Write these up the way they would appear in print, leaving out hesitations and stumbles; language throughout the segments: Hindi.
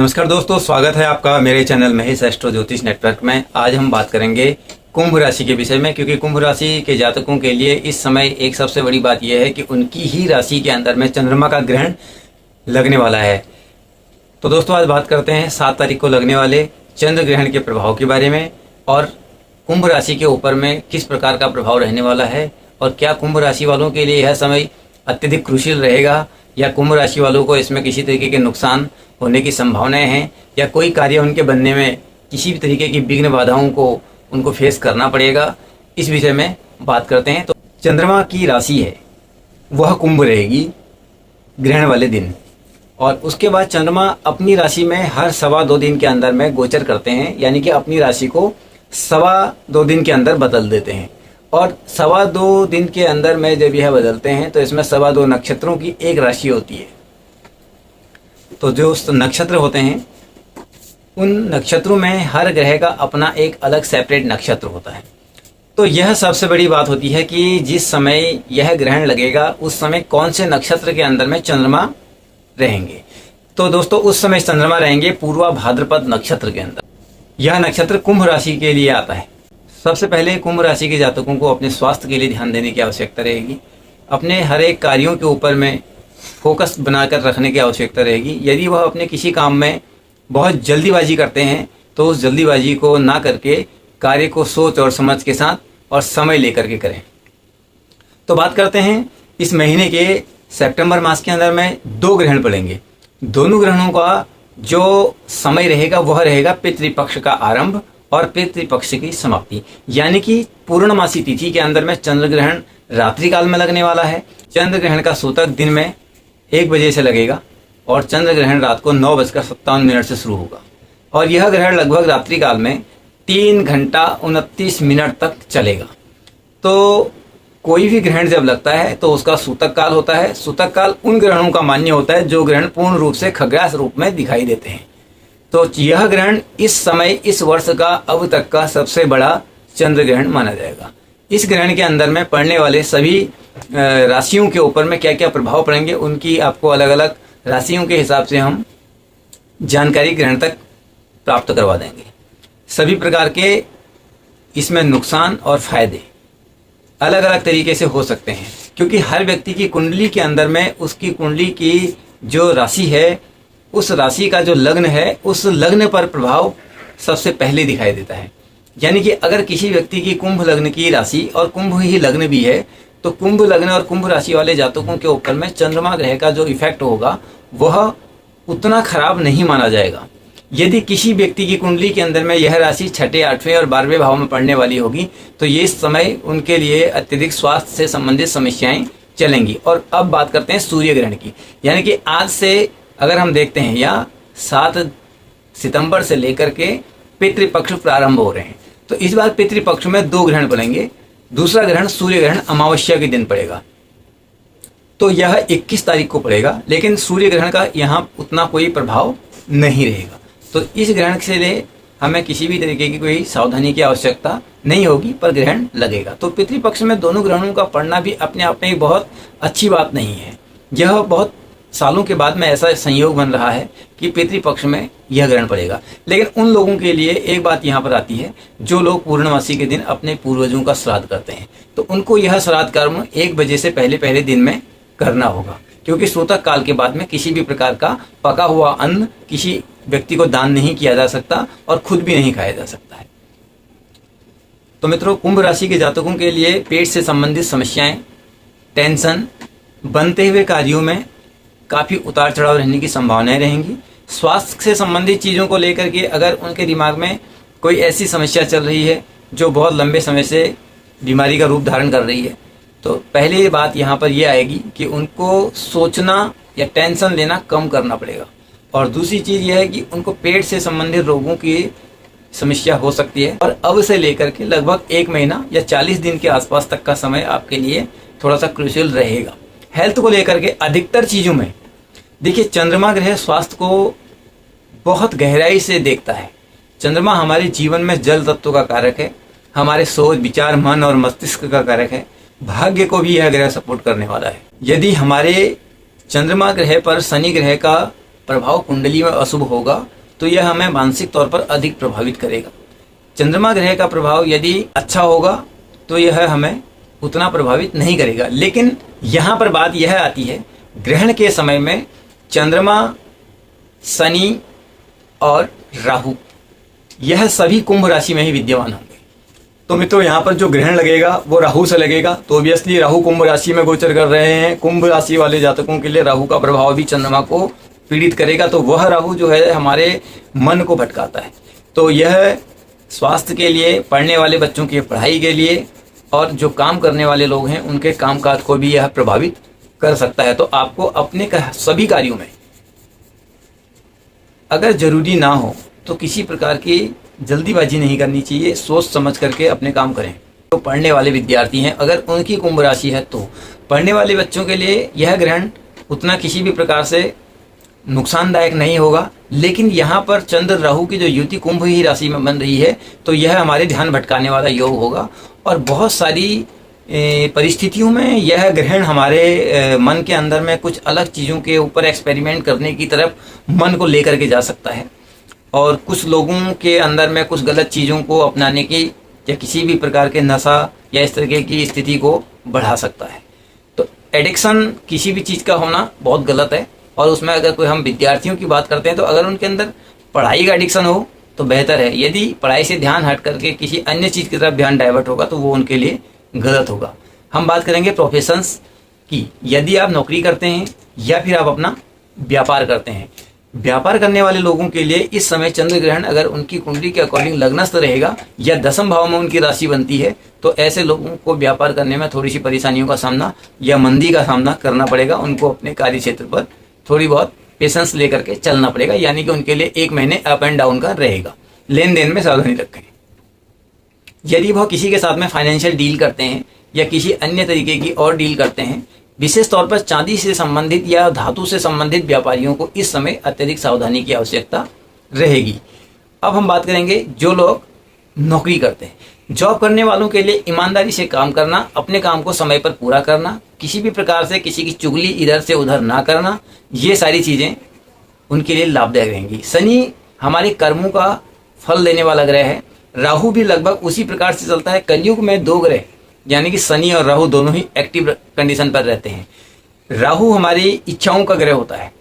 नमस्कार दोस्तों, स्वागत है आपका मेरे चैनल महेश एस्ट्रो ज्योतिष नेटवर्क में। आज हम बात करेंगे कुंभ राशि के विषय में, क्योंकि कुंभ राशि के जातकों के लिए इस समय एक सबसे बड़ी बात यह है कि उनकी ही राशि के अंदर में चंद्रमा का ग्रहण लगने वाला है। तो दोस्तों आज बात करते हैं 7 तारीख को लगने वाले चंद्र ग्रहण के प्रभाव के बारे में और कुंभ राशि के ऊपर में किस प्रकार का प्रभाव रहने वाला है, और क्या कुंभ राशि वालों के लिए यह समय अत्यधिक क्रूशियल रहेगा या कुंभ राशि वालों को इसमें किसी तरीके के नुकसान होने की संभावनाएं हैं, या कोई कार्य उनके बनने में किसी भी तरीके की विघ्न बाधाओं को उनको फेस करना पड़ेगा। इस विषय में बात करते हैं। तो चंद्रमा की राशि है वह कुंभ रहेगी ग्रहण वाले दिन, और उसके बाद चंद्रमा अपनी राशि में हर 2.25 दिन के अंदर में गोचर करते हैं, यानी कि अपनी राशि को 2.25 दिन के अंदर बदल देते हैं। और 2.25 दिन के अंदर में जब यह बदलते हैं तो इसमें 2.25 नक्षत्रों की एक राशि होती है। तो जो नक्षत्र होते हैं उन नक्षत्रों में हर ग्रह का अपना एक अलग सेपरेट नक्षत्र होता है। तो यह सबसे बड़ी बात होती है कि जिस समय यह ग्रहण लगेगा उस समय कौन से नक्षत्र के अंदर में चंद्रमा रहेंगे। तो दोस्तों उस समय चंद्रमा रहेंगे पूर्वा भाद्रपद नक्षत्र के अंदर। यह नक्षत्र कुंभ राशि के लिए आता है। सबसे पहले कुंभ राशि के जातकों को अपने स्वास्थ्य के लिए ध्यान देने की आवश्यकता रहेगी। अपने हर एक कार्यों के ऊपर में फोकस बनाकर रखने की आवश्यकता रहेगी। यदि वह अपने किसी काम में बहुत जल्दीबाजी करते हैं तो उस जल्दीबाजी को ना करके कार्य को सोच और समझ के साथ और समय लेकर के करें। तो बात करते हैं इस महीने के सितंबर मास के अंदर में 2 ग्रहण पड़ेंगे। दोनों ग्रहणों का जो समय रहेगा वह रहेगा पितृपक्ष का आरंभ और पितृपक्ष की समाप्ति, यानी कि पूर्णमासी तिथि के अंदर में चंद्र ग्रहण रात्रि काल में लगने वाला है। चंद्र ग्रहण का सूतक दिन में 1 बजे से लगेगा और चंद्र ग्रहण रात को 9:57 से शुरू होगा, और यह ग्रहण लगभग रात्रि काल में 3 घंटा 29 मिनट तक चलेगा। तो कोई भी ग्रहण जब लगता है तो उसका सूतक काल होता है। सूतक काल उन ग्रहणों का मान्य होता है जो ग्रहण पूर्ण रूप से खग्रास रूप में दिखाई देते हैं। तो यह ग्रहण इस समय इस वर्ष का अब तक का सबसे बड़ा चंद्र ग्रहण माना जाएगा। इस ग्रहण के अंदर में पड़ने वाले सभी राशियों के ऊपर में क्या क्या प्रभाव पड़ेंगे उनकी आपको अलग अलग राशियों के हिसाब से हम जानकारी ग्रहण तक प्राप्त करवा देंगे। सभी प्रकार के इसमें नुकसान और फायदे अलग अलग तरीके से हो सकते हैं, क्योंकि हर व्यक्ति की कुंडली के अंदर में उसकी कुंडली की जो राशि है उस राशि का जो लग्न है उस लग्न पर प्रभाव सबसे पहले दिखाई देता है। यानी कि अगर किसी व्यक्ति की कुंभ लग्न की राशि और कुंभ ही लग्न भी है तो कुंभ लग्न और कुंभ राशि वाले जातकों के ऊपर में चंद्रमा ग्रह का जो इफेक्ट होगा वह उतना खराब नहीं माना जाएगा। यदि किसी व्यक्ति की कुंडली के अंदर में यह राशि 6, 8वें और 12वें भाव में पड़ने वाली होगी तो ये समय उनके लिए अत्यधिक स्वास्थ्य से संबंधित समस्याएं चलेंगी। और अब बात करते हैं सूर्य ग्रहण की, यानी कि आज से अगर हम देखते हैं या 7 सितंबर से लेकर के पितृपक्ष प्रारंभ हो रहे हैं। तो इस बार पितृपक्ष में 2 ग्रहण पड़ेंगे। दूसरा ग्रहण सूर्य ग्रहण अमावस्या के दिन पड़ेगा, तो यह 21 तारीख को पड़ेगा, लेकिन सूर्य ग्रहण का यहाँ उतना कोई प्रभाव नहीं रहेगा। तो इस ग्रहण से ले हमें किसी भी तरीके की कोई सावधानी की आवश्यकता नहीं होगी, पर ग्रहण लगेगा। तो पितृपक्ष में दोनों ग्रहणों का पड़ना भी अपने आप में बहुत अच्छी बात नहीं है। यह बहुत सालों के बाद में ऐसा संयोग बन रहा है कि पितृपक्ष में यह ग्रहण पड़ेगा। लेकिन उन लोगों के लिए एक बात यहाँ पर आती है जो लोग पूर्णमासी के दिन अपने पूर्वजों का श्राद्ध करते हैं, तो उनको यह श्राद्ध कर्म 1 बजे से पहले दिन में करना होगा, क्योंकि सूतक काल के बाद में किसी भी प्रकार का पका हुआ अन्न किसी व्यक्ति को दान नहीं किया जा सकता और खुद भी नहीं खाया जा सकता है। तो मित्रों, कुंभ राशि के जातकों के लिए पेट से संबंधित समस्याएं, टेंशन, बनते हुए कार्यों में काफ़ी उतार चढ़ाव रहने की संभावनाएं रहेंगी। स्वास्थ्य से संबंधित चीज़ों को लेकर के अगर उनके दिमाग में कोई ऐसी समस्या चल रही है जो बहुत लंबे समय से बीमारी का रूप धारण कर रही है, तो पहली बात यहाँ पर यह आएगी कि उनको सोचना या टेंशन लेना कम करना पड़ेगा। और दूसरी चीज़ यह है कि उनको पेट से संबंधित रोगों की समस्या हो सकती है, और अब से लेकर के लगभग 1 महीना या 40 दिन के आसपास तक का समय आपके लिए थोड़ा सा क्रूशियल रहेगा। हेल्थ को लेकर के अधिकतर चीज़ों में देखिए, चंद्रमा ग्रह स्वास्थ्य को बहुत गहराई से देखता है। चंद्रमा हमारे जीवन में जल तत्व का कारक है, हमारे सोच, विचार, मन और मस्तिष्क का कारक है। भाग्य को भी यह ग्रह सपोर्ट करने वाला है। यदि हमारे चंद्रमा ग्रह पर शनि ग्रह का प्रभाव कुंडली में अशुभ होगा तो यह हमें मानसिक तौर पर अधिक प्रभावित करेगा। चंद्रमा ग्रह का प्रभाव यदि अच्छा होगा तो यह हमें उतना प्रभावित नहीं करेगा। लेकिन यहाँ पर बात यह आती है, ग्रहण के समय में चंद्रमा, शनि और राहु यह सभी कुंभ राशि में ही विद्यमान होंगे। तो मित्रों, यहाँ पर जो ग्रहण लगेगा वो राहु से लगेगा, तो ऑब्वियसली राहु कुंभ राशि में गोचर कर रहे हैं। कुंभ राशि वाले जातकों के लिए राहु का प्रभाव भी चंद्रमा को पीड़ित करेगा। तो वह राहु जो है हमारे मन को भटकाता है। तो यह स्वास्थ्य के लिए, पढ़ने वाले बच्चों की पढ़ाई के लिए और जो काम करने वाले लोग हैं उनके कामकाज को भी यह प्रभावित कर सकता है। तो आपको अपने सभी कार्यों में अगर जरूरी ना हो तो किसी प्रकार की जल्दीबाजी नहीं करनी चाहिए, सोच समझ करके अपने काम करें। तो पढ़ने वाले विद्यार्थी हैं, अगर उनकी कुंभ राशि है तो पढ़ने वाले बच्चों के लिए यह ग्रहण उतना किसी भी प्रकार से नुकसानदायक नहीं होगा। लेकिन यहाँ पर चंद्र राहु की जो युति कुंभ ही राशि में बन रही है तो यह हमारे ध्यान भटकाने वाला योग होगा और बहुत सारी परिस्थितियों में यह ग्रहण हमारे मन के अंदर में कुछ अलग चीज़ों के ऊपर एक्सपेरिमेंट करने की तरफ मन को लेकर के जा सकता है और कुछ लोगों के अंदर में कुछ गलत चीज़ों को अपनाने की या किसी भी प्रकार के नशा या इस तरीके की स्थिति को बढ़ा सकता है। तो एडिक्शन किसी भी चीज़ का होना बहुत गलत है और उसमें अगर कोई हम विद्यार्थियों की बात करते हैं तो अगर उनके अंदर पढ़ाई का एडिक्शन हो तो बेहतर है। यदि पढ़ाई से ध्यान हट करके किसी अन्य चीज़ की तरफ ध्यान डाइवर्ट होगा तो वो उनके लिए गलत होगा। हम बात करेंगे प्रोफेशंस की। यदि आप नौकरी करते हैं या फिर आप अपना व्यापार करते हैं, व्यापार करने वाले लोगों के लिए इस समय चंद्र ग्रहण अगर उनकी कुंडली के अकॉर्डिंग लग्नस्थ रहेगा या दशम भाव में उनकी राशि बनती है तो ऐसे लोगों को व्यापार करने में थोड़ी सी परेशानियों का सामना या मंदी का सामना करना पड़ेगा। उनको अपने कार्य क्षेत्र पर थोड़ी बहुत पेशेंस लेकर के चलना पड़ेगा, यानी कि उनके लिए एक महीने अप एंड डाउन का रहेगा। लेन देन में सावधानी रखें। यदि वह किसी के साथ में फाइनेंशियल डील करते हैं या किसी अन्य तरीके की और डील करते हैं, विशेष तौर पर चांदी से संबंधित या धातु से संबंधित व्यापारियों को इस समय अत्यधिक सावधानी की आवश्यकता रहेगी। अब हम बात करेंगे जो लोग नौकरी करते हैं। जॉब करने वालों के लिए ईमानदारी से काम करना, अपने काम को समय पर पूरा करना, किसी भी प्रकार से किसी की चुगली इधर से उधर ना करना, ये सारी चीज़ें उनके लिए लाभदायक रहेंगी। शनि हमारे कर्मों का फल देने वाला ग्रह है। राहु भी लगभग उसी प्रकार से चलता है। कलयुग में दो ग्रह यानी कि शनि और राहु दोनों ही एक्टिव कंडीशन पर रहते हैं। राहु हमारी इच्छाओं का ग्रह होता है।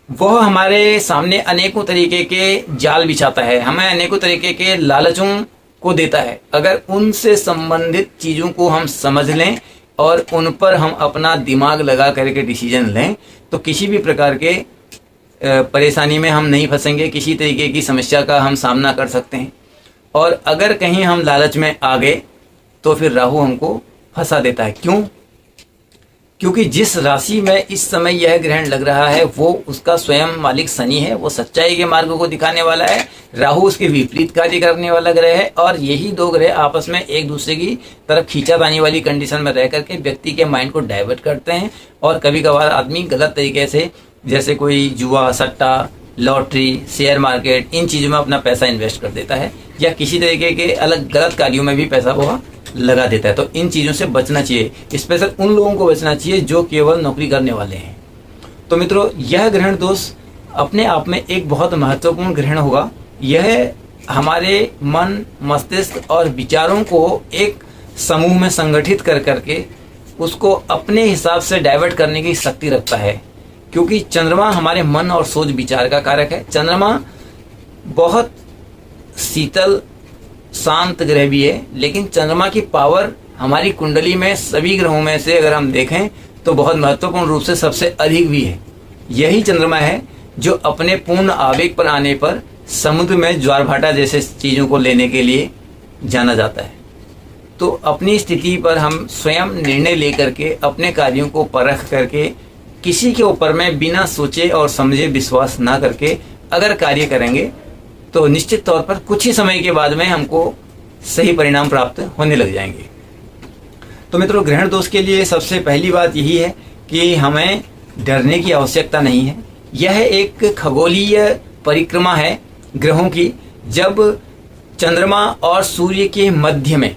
वह हमारे सामने अनेकों तरीके के जाल बिछाता है, हमें अनेकों तरीके के लालचों को देता है। अगर उनसे संबंधित चीज़ों को हम समझ लें और उन पर हम अपना दिमाग लगा करके डिसीजन लें तो किसी भी प्रकार के परेशानी में हम नहीं फंसेंगे, किसी तरीके की समस्या का हम सामना कर सकते हैं। और अगर कहीं हम लालच में आ गए तो फिर राहु हमको फंसा देता है। क्यों? क्योंकि जिस राशि में इस समय यह ग्रहण लग रहा है वो उसका स्वयं मालिक शनि है, वो सच्चाई के मार्ग को दिखाने वाला है। राहु उसके विपरीत कार्य करने वाला ग्रह है और यही दो ग्रह आपस में एक दूसरे की तरफ खींचातानी वाली कंडीशन में रह करके व्यक्ति के माइंड को डाइवर्ट करते हैं और कभी कभार आदमी गलत तरीके से, जैसे कोई जुआ, सट्टा, लॉटरी, शेयर मार्केट, इन चीज़ों में अपना पैसा इन्वेस्ट कर देता है या किसी तरीके के अलग गलत कार्यों में भी पैसा वो लगा देता है। तो इन चीज़ों से बचना चाहिए। स्पेशल उन लोगों को बचना चाहिए जो केवल नौकरी करने वाले हैं। तो मित्रों, यह ग्रहण दोष अपने आप में एक बहुत महत्वपूर्ण ग्रहण होगा। यह हमारे मन, मस्तिष्क और विचारों को एक समूह में संगठित कर करके उसको अपने हिसाब से डाइवर्ट करने की शक्ति रखता है, क्योंकि चंद्रमा हमारे मन और सोच विचार का कारक है। चंद्रमा बहुत शीतल शांत ग्रह भी है, लेकिन चंद्रमा की पावर हमारी कुंडली में सभी ग्रहों में से अगर हम देखें तो बहुत महत्वपूर्ण रूप से सबसे अधिक भी है। यही चंद्रमा है जो अपने पूर्ण आवेग पर आने पर समुद्र में ज्वार भाटा जैसे चीज़ों को लेने के लिए जाना जाता है। तो अपनी स्थिति पर हम स्वयं निर्णय लेकर के अपने कार्यों को परख करके किसी के ऊपर में बिना सोचे और समझे विश्वास ना करके अगर कार्य करेंगे तो निश्चित तौर पर कुछ ही समय के बाद में हमको सही परिणाम प्राप्त होने लग जाएंगे। तो मित्रों, ग्रहण दोष के लिए सबसे पहली बात यही है कि हमें डरने की आवश्यकता नहीं है। यह एक खगोलीय परिक्रमा है ग्रहों की। जब चंद्रमा और सूर्य के मध्य में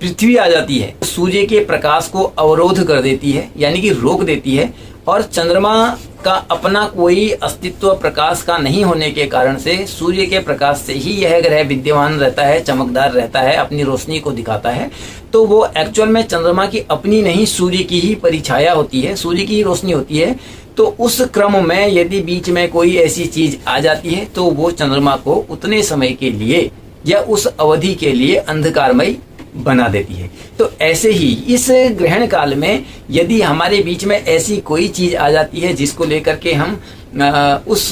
पृथ्वी आ जाती है, सूर्य के प्रकाश को अवरोध कर देती है, यानी कि रोक देती है और चंद्रमा का अपना कोई अस्तित्व प्रकाश का नहीं होने के कारण से सूर्य के प्रकाश से ही यह ग्रह विद्यमान रहता है, चमकदार रहता है, अपनी रोशनी को दिखाता है। तो वो एक्चुअल में चंद्रमा की अपनी नहीं, सूर्य की ही परिछाया होती है, सूर्य की ही रोशनी होती है। तो उस क्रम में यदि बीच में कोई ऐसी चीज आ जाती है तो वो चंद्रमा को उतने समय के लिए या उस अवधि के लिए अंधकारमय बना देती है। तो ऐसे ही इस ग्रहण काल में यदि हमारे बीच में ऐसी कोई चीज आ जाती है जिसको लेकर के हम उस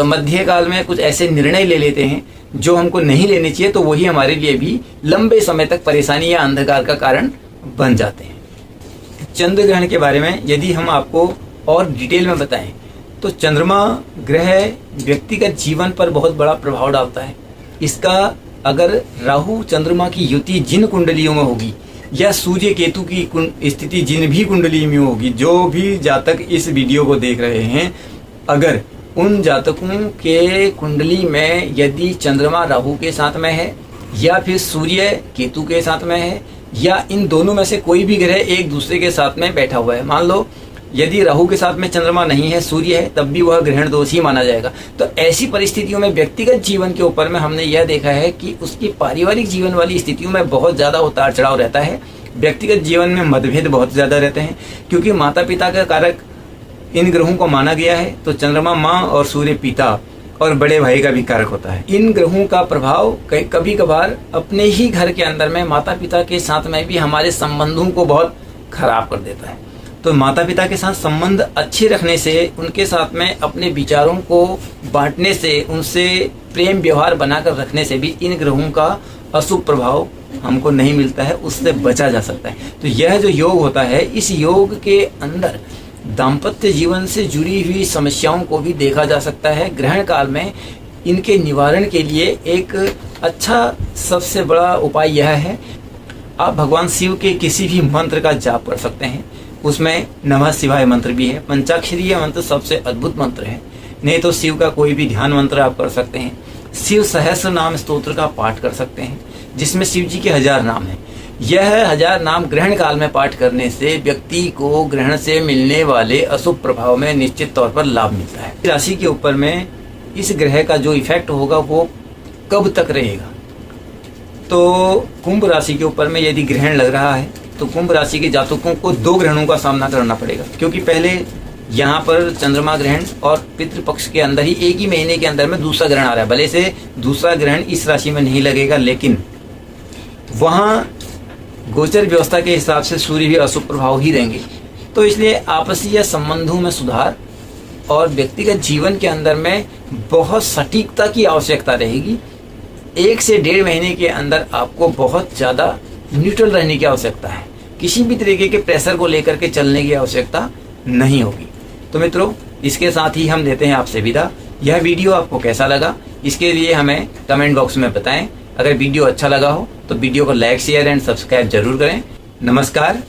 मध्य काल में कुछ ऐसे निर्णय ले लेते हैं जो हमको नहीं लेने चाहिए, तो वही हमारे लिए भी लंबे समय तक परेशानी या अंधकार का कारण बन जाते हैं। चंद्र ग्रहण के बारे में यदि हम आपको और डिटेल में बताएं तो चंद्रमा ग्रह व्यक्तिगत जीवन पर बहुत बड़ा प्रभाव डालता है। इसका अगर राहु चंद्रमा की युति जिन कुंडलियों में होगी या सूर्य केतु की स्थिति जिन भी कुंडली में होगी, जो भी जातक इस वीडियो को देख रहे हैं, अगर उन जातकों के कुंडली में यदि चंद्रमा राहु के साथ में है या फिर सूर्य केतु के साथ में है या इन दोनों में से कोई भी ग्रह एक दूसरे के साथ में बैठा हुआ है, मान लो यदि राहु के साथ में चंद्रमा नहीं है, सूर्य है, तब भी वह ग्रहण दोष ही माना जाएगा। तो ऐसी परिस्थितियों में व्यक्तिगत जीवन के ऊपर में हमने यह देखा है कि उसकी पारिवारिक जीवन वाली स्थितियों में बहुत ज्यादा उतार चढ़ाव रहता है। व्यक्तिगत जीवन में मतभेद बहुत ज्यादा रहते हैं क्योंकि माता पिता का कारक इन ग्रहों को माना गया है। तो चंद्रमा माँ और सूर्य पिता और बड़े भाई का भी कारक होता है। इन ग्रहों का प्रभाव कभी कभार अपने ही घर के अंदर में माता पिता के साथ में भी हमारे संबंधों को बहुत खराब कर देता है। तो माता पिता के साथ संबंध अच्छे रखने से, उनके साथ में अपने विचारों को बांटने से, उनसे प्रेम व्यवहार बनाकर रखने से भी इन ग्रहों का अशुभ प्रभाव हमको नहीं मिलता है, उससे बचा जा सकता है। तो यह जो योग होता है, इस योग के अंदर दाम्पत्य जीवन से जुड़ी हुई समस्याओं को भी देखा जा सकता है। ग्रहण काल में इनके निवारण के लिए एक अच्छा सबसे बड़ा उपाय यह है, आप भगवान शिव के किसी भी मंत्र का जाप कर सकते हैं। उसमें नमः शिवाय मंत्र भी है। पंचाक्षरीय मंत्र सबसे अद्भुत मंत्र है। नहीं तो शिव का कोई भी ध्यान मंत्र आप कर सकते हैं। शिव सहस्र नाम स्तोत्र का पाठ कर सकते हैं जिसमें शिव जी के 1000 नाम हैं। यह 1000 नाम ग्रहण काल में पाठ करने से व्यक्ति को ग्रहण से मिलने वाले अशुभ प्रभाव में निश्चित तौर पर लाभ मिलता है। राशि के ऊपर में इस ग्रह का जो इफेक्ट होगा वो कब तक रहेगा, तो कुंभ राशि के ऊपर में यदि ग्रहण लग रहा है तो कुंभ राशि के जातकों को 2 ग्रहणों का सामना करना पड़ेगा। क्योंकि पहले यहाँ पर चंद्रमा ग्रहण और पितृपक्ष के अंदर ही एक ही महीने के अंदर में दूसरा ग्रहण आ रहा है। भले से दूसरा ग्रहण इस राशि में नहीं लगेगा, लेकिन वहाँ गोचर व्यवस्था के हिसाब से सूर्य भी अशुभ प्रभाव ही रहेंगे। तो इसलिए आपसी संबंधों में सुधार और व्यक्तिगत जीवन के अंदर में बहुत सटीकता की आवश्यकता रहेगी। 1 से 1.5 महीने के अंदर आपको बहुत ज़्यादा न्यूट्रल रहने की आवश्यकता है। किसी भी तरीके के प्रेशर को लेकर के चलने की आवश्यकता नहीं होगी। तो मित्रों, इसके साथ ही हम देते हैं आपसे विदा। यह वीडियो आपको कैसा लगा, इसके लिए हमें कमेंट बॉक्स में बताएं। अगर वीडियो अच्छा लगा हो तो वीडियो को लाइक, शेयर एंड सब्सक्राइब जरूर करें। नमस्कार।